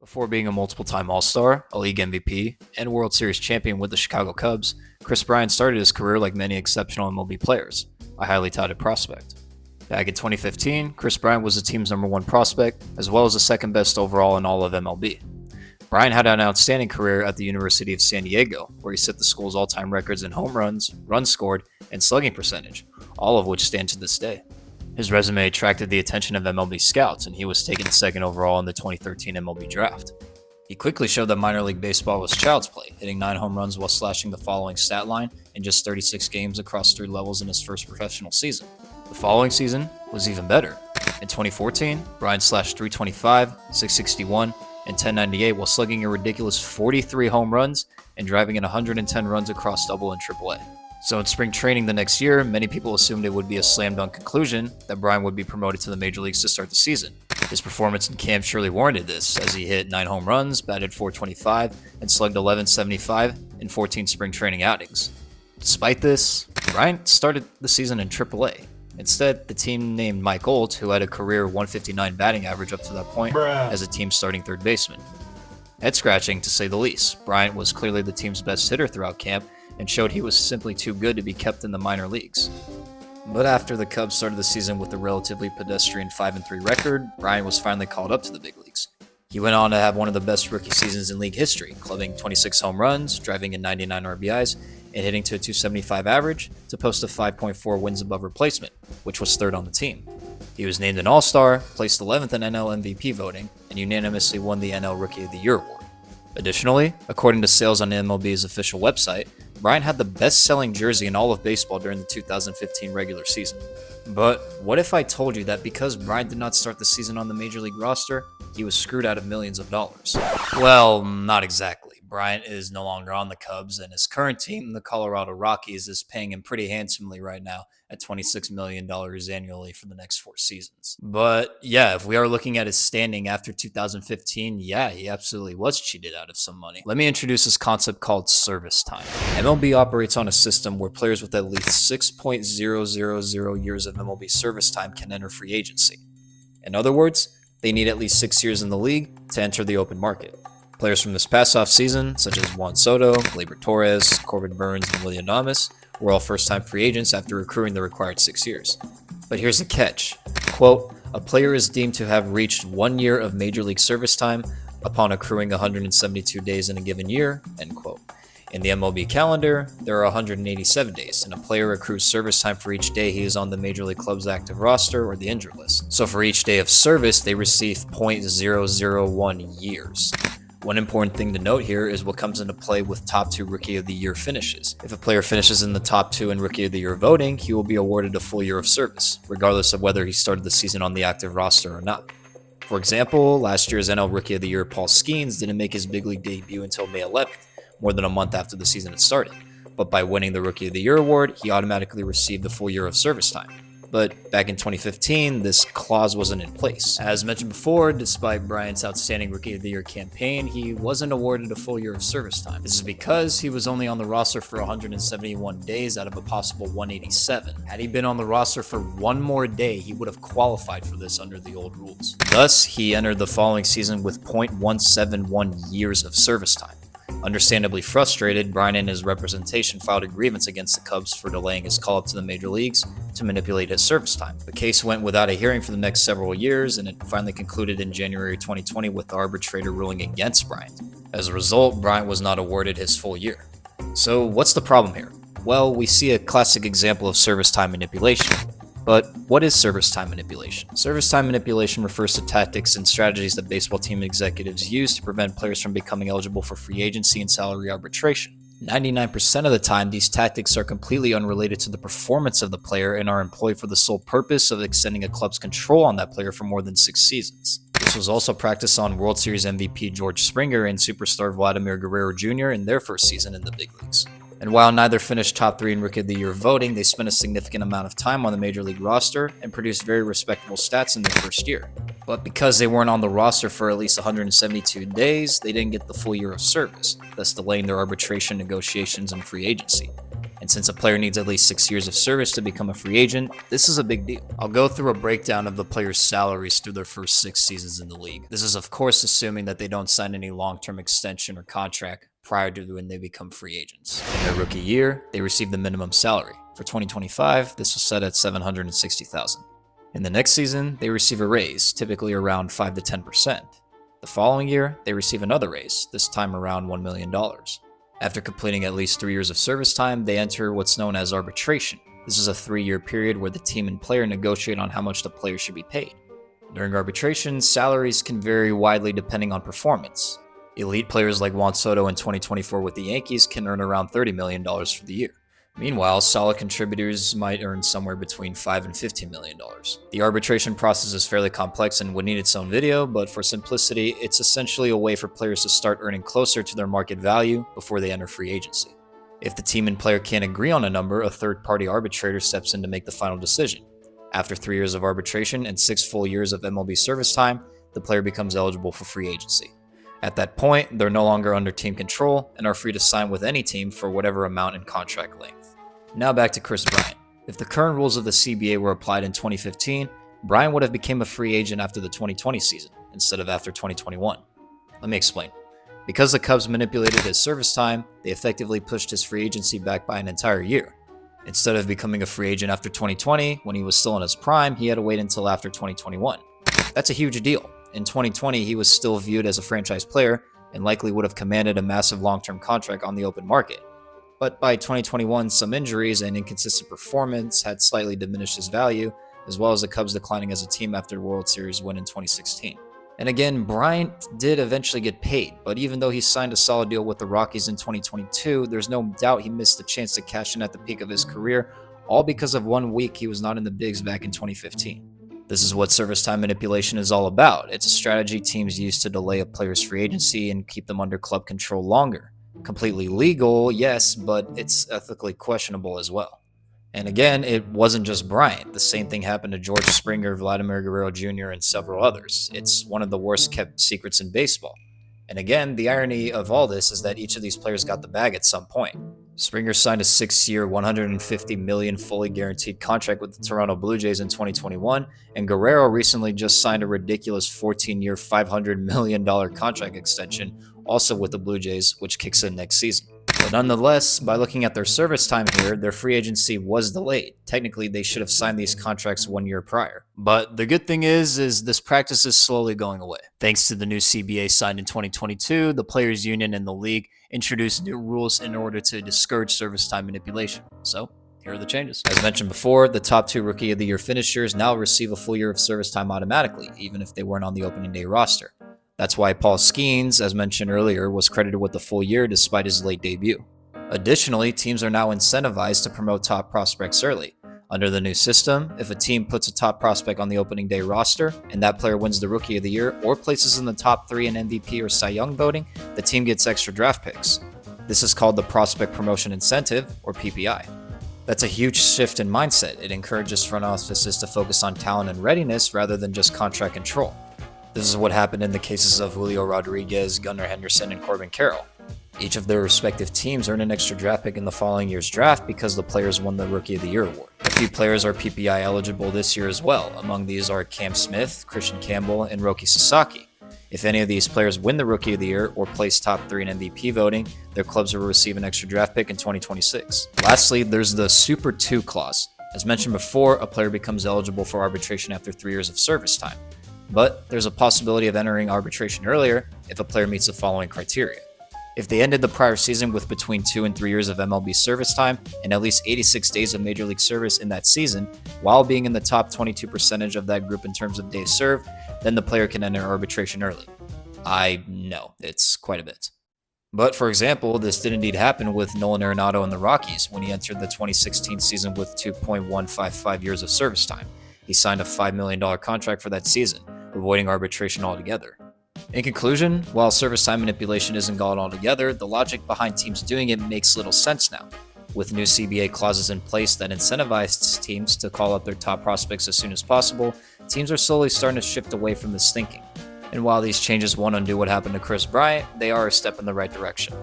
Before being a multiple-time All-Star, a league MVP, and World Series champion with the Chicago Cubs, Kris Bryant started his career like many exceptional MLB players, a highly touted prospect. Back in 2015, Kris Bryant was the team's #1 prospect, as well as the second best overall in all of MLB. Bryant had an outstanding career at the University of San Diego, where he set the school's all-time records in home runs, runs scored, and slugging percentage, all of which stand to this day. His resume attracted the attention of MLB scouts, and he was taken second overall in the 2013 MLB draft. He quickly showed that minor league baseball was child's play, hitting 9 home runs while slashing the following stat line in just 36 games across 3 levels in his first professional season. The following season was even better. In 2014, Bryant slashed 325, 661, and 1098 while slugging a ridiculous 43 home runs and driving in 110 runs across Double and Triple-A. So in spring training the next year, many people assumed it would be a slam dunk conclusion that Bryant would be promoted to the major leagues to start the season. His performance in camp surely warranted this, as he hit 9 home runs, batted .425, and slugged .1175 in 14 spring training outings. Despite this, Bryant started the season in Triple-A. Instead, the team named Mike Olt, who had a career .159 batting average up to that point, as a team starting third baseman. Head-scratching, to say the least. Bryant was clearly the team's best hitter throughout camp, and showed he was simply too good to be kept in the minor leagues. But after the Cubs started the season with a relatively pedestrian 5-3 record, Bryant was finally called up to the big leagues. He went on to have one of the best rookie seasons in league history, clubbing 26 home runs, driving in 99 RBIs, and hitting to a .275 average to post a 5.4 wins above replacement, which was third on the team. He was named an All-Star, placed 11th in NL MVP voting, and unanimously won the NL Rookie of the Year award. Additionally, according to sales on MLB's official website, Bryant had the best-selling jersey in all of baseball during the 2015 regular season. But what if I told you that because Bryant did not start the season on the Major League roster, he was screwed out of millions of dollars? Well, not exactly. Bryant is no longer on the Cubs, and his current team, the Colorado Rockies, is paying him pretty handsomely right now at $26 million annually for the next 4 seasons. But yeah, if we are looking at his standing after 2015, yeah, he absolutely was cheated out of some money. Let me introduce this concept called service time. MLB operates on a system where players with at least 6.000 years of MLB service time can enter free agency. In other words, they need at least 6 years in the league to enter the open market. Players from this past offseason, such as Juan Soto, Gleyber Torres, Corbin Burns, and William Adames, were all first-time free agents after accruing the required 6 years. But here's the catch. Quote, a player is deemed to have reached 1 year of Major League service time upon accruing 172 days in a given year, end quote. In the MLB calendar, there are 187 days, and a player accrues service time for each day he is on the Major League Club's active roster or the injured list. So for each day of service, they receive .001 years. One important thing to note here is what comes into play with top 2 Rookie of the Year finishes. If a player finishes in the top 2 in Rookie of the Year voting, he will be awarded a full year of service, regardless of whether he started the season on the active roster or not. For example, last year's NL Rookie of the Year Paul Skeens didn't make his big league debut until May 11th, more than a month after the season had started. But by winning the Rookie of the Year award, he automatically received the full year of service time. But back in 2015, this clause wasn't in place. As mentioned before, despite Bryant's outstanding Rookie of the Year campaign, he wasn't awarded a full year of service time. This is because he was only on the roster for 171 days out of a possible 187. Had he been on the roster for 1 more day, he would have qualified for this under the old rules. Thus, he entered the following season with .171 years of service time. Understandably frustrated, Bryant and his representation filed a grievance against the Cubs for delaying his call-up to the major leagues to manipulate his service time. The case went without a hearing for the next several years, and it finally concluded in January 2020 with the arbitrator ruling against Bryant. As a result, Bryant was not awarded his full year. So what's the problem here? Well, we see a classic example of service time manipulation. But what is service time manipulation? Service time manipulation refers to tactics and strategies that baseball team executives use to prevent players from becoming eligible for free agency and salary arbitration. 99% of the time, these tactics are completely unrelated to the performance of the player and are employed for the sole purpose of extending a club's control on that player for more than 6 seasons. This was also practiced on World Series MVP George Springer and superstar Vladimir Guerrero Jr. in their first season in the big leagues. And while neither finished top 3 in Rookie of the Year voting, they spent a significant amount of time on the Major League roster and produced very respectable stats in their first year. But because they weren't on the roster for at least 172 days, they didn't get the full year of service, thus delaying their arbitration negotiations and free agency. And since a player needs at least 6 years of service to become a free agent, this is a big deal. I'll go through a breakdown of the players' salaries through their first 6 seasons in the league. This is of course assuming that they don't sign any long-term extension or contract prior to when they become free agents. In their rookie year, they receive the minimum salary. For 2025, this was set at $760,000. In the next season, they receive a raise, typically around 5 to 10%. The following year, they receive another raise, this time around $1 million. After completing at least 3 years of service time, they enter what's known as arbitration. This is a 3-year period where the team and player negotiate on how much the player should be paid. During arbitration, salaries can vary widely depending on performance. Elite players like Juan Soto in 2024 with the Yankees can earn around $30 million for the year. Meanwhile, solid contributors might earn somewhere between $5 and $15 million. The arbitration process is fairly complex and would need its own video, but for simplicity, it's essentially a way for players to start earning closer to their market value before they enter free agency. If the team and player can't agree on a number, a third-party arbitrator steps in to make the final decision. After 3 years of arbitration and 6 full years of MLB service time, the player becomes eligible for free agency. At that point, they're no longer under team control and are free to sign with any team for whatever amount in contract length. Now back to Kris Bryant. If the current rules of the CBA were applied in 2015, Bryant would have become a free agent after the 2020 season, instead of after 2021. Let me explain. Because the Cubs manipulated his service time, they effectively pushed his free agency back by an entire year. Instead of becoming a free agent after 2020, when he was still in his prime, he had to wait until after 2021. That's a huge deal. In 2020, he was still viewed as a franchise player and likely would have commanded a massive long-term contract on the open market. But by 2021, some injuries and inconsistent performance had slightly diminished his value, as well as the Cubs declining as a team after the World Series win in 2016. And again, Bryant did eventually get paid, but even though he signed a solid deal with the Rockies in 2022, there's no doubt he missed the chance to cash in at the peak of his career, all because of 1 week he was not in the bigs back in 2015. This is what service time manipulation is all about. It's a strategy teams use to delay a player's free agency and keep them under club control longer. Completely legal, yes, but it's ethically questionable as well. And again, it wasn't just Bryant. The same thing happened to George Springer, Vladimir Guerrero Jr., and several others. It's one of the worst kept secrets in baseball. And again, the irony of all this is that each of these players got the bag at some point. Springer signed a 6-year, $150 million fully guaranteed contract with the Toronto Blue Jays in 2021, and Guerrero recently just signed a ridiculous 14-year, $500 million contract extension, also with the Blue Jays, which kicks in next season. But nonetheless, by looking at their service time here, their free agency was delayed. Technically, they should have signed these contracts 1 year prior. But the good thing is this practice is slowly going away. Thanks to the new CBA signed in 2022, the Players Union and the league introduced new rules in order to discourage service time manipulation. So, here are the changes. As mentioned before, the top 2 Rookie of the Year finishers now receive a full year of service time automatically, even if they weren't on the opening day roster. That's why Paul Skeens, as mentioned earlier, was credited with the full year despite his late debut. Additionally, teams are now incentivized to promote top prospects early. Under the new system, if a team puts a top prospect on the opening day roster and that player wins the Rookie of the Year or places in the top 3 in MVP or Cy Young voting, the team gets extra draft picks. This is called the Prospect Promotion Incentive, or PPI. That's a huge shift in mindset. It encourages front offices to focus on talent and readiness rather than just contract control. This is what happened in the cases of Julio Rodriguez, Gunnar Henderson, and Corbin Carroll. Each of their respective teams earned an extra draft pick in the following year's draft because the players won the Rookie of the Year award. A few players are PPI eligible this year as well. Among these are Cam Smith, Christian Campbell, and Roki Sasaki. If any of these players win the Rookie of the Year or place top 3 in MVP voting, their clubs will receive an extra draft pick in 2026. Lastly, there's the Super 2 clause. As mentioned before, a player becomes eligible for arbitration after 3 years of service time. But there's a possibility of entering arbitration earlier if a player meets the following criteria. If they ended the prior season with between 2 and 3 years of MLB service time and at least 86 days of Major League service in that season, while being in the top 22% of that group in terms of days served, then the player can enter arbitration early. I know, it's quite a bit. But for example, this did indeed happen with Nolan Arenado and the Rockies when he entered the 2016 season with 2.155 years of service time. He signed a $5 million contract for that season, avoiding arbitration altogether. In conclusion, while service time manipulation isn't gone altogether, the logic behind teams doing it makes little sense now. With new CBA clauses in place that incentivize teams to call up their top prospects as soon as possible, teams are slowly starting to shift away from this thinking. And while these changes won't undo what happened to Kris Bryant, they are a step in the right direction.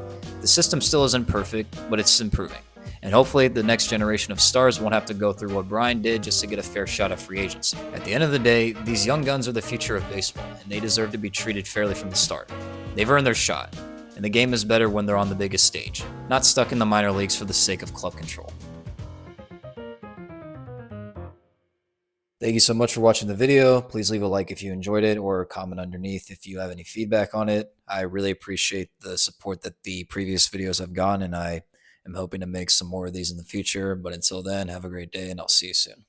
The system still isn't perfect, but it's improving. And hopefully, the next generation of stars won't have to go through what Bryant did just to get a fair shot at free agency. At the end of the day, these young guns are the future of baseball, and they deserve to be treated fairly from the start. They've earned their shot, and the game is better when they're on the biggest stage, not stuck in the minor leagues for the sake of club control. Thank you so much for watching the video. Please leave a like if you enjoyed it or comment underneath if you have any feedback on it. I really appreciate the support that the previous videos have gotten, and I am hoping to make some more of these in the future. But until then, have a great day, and I'll see you soon.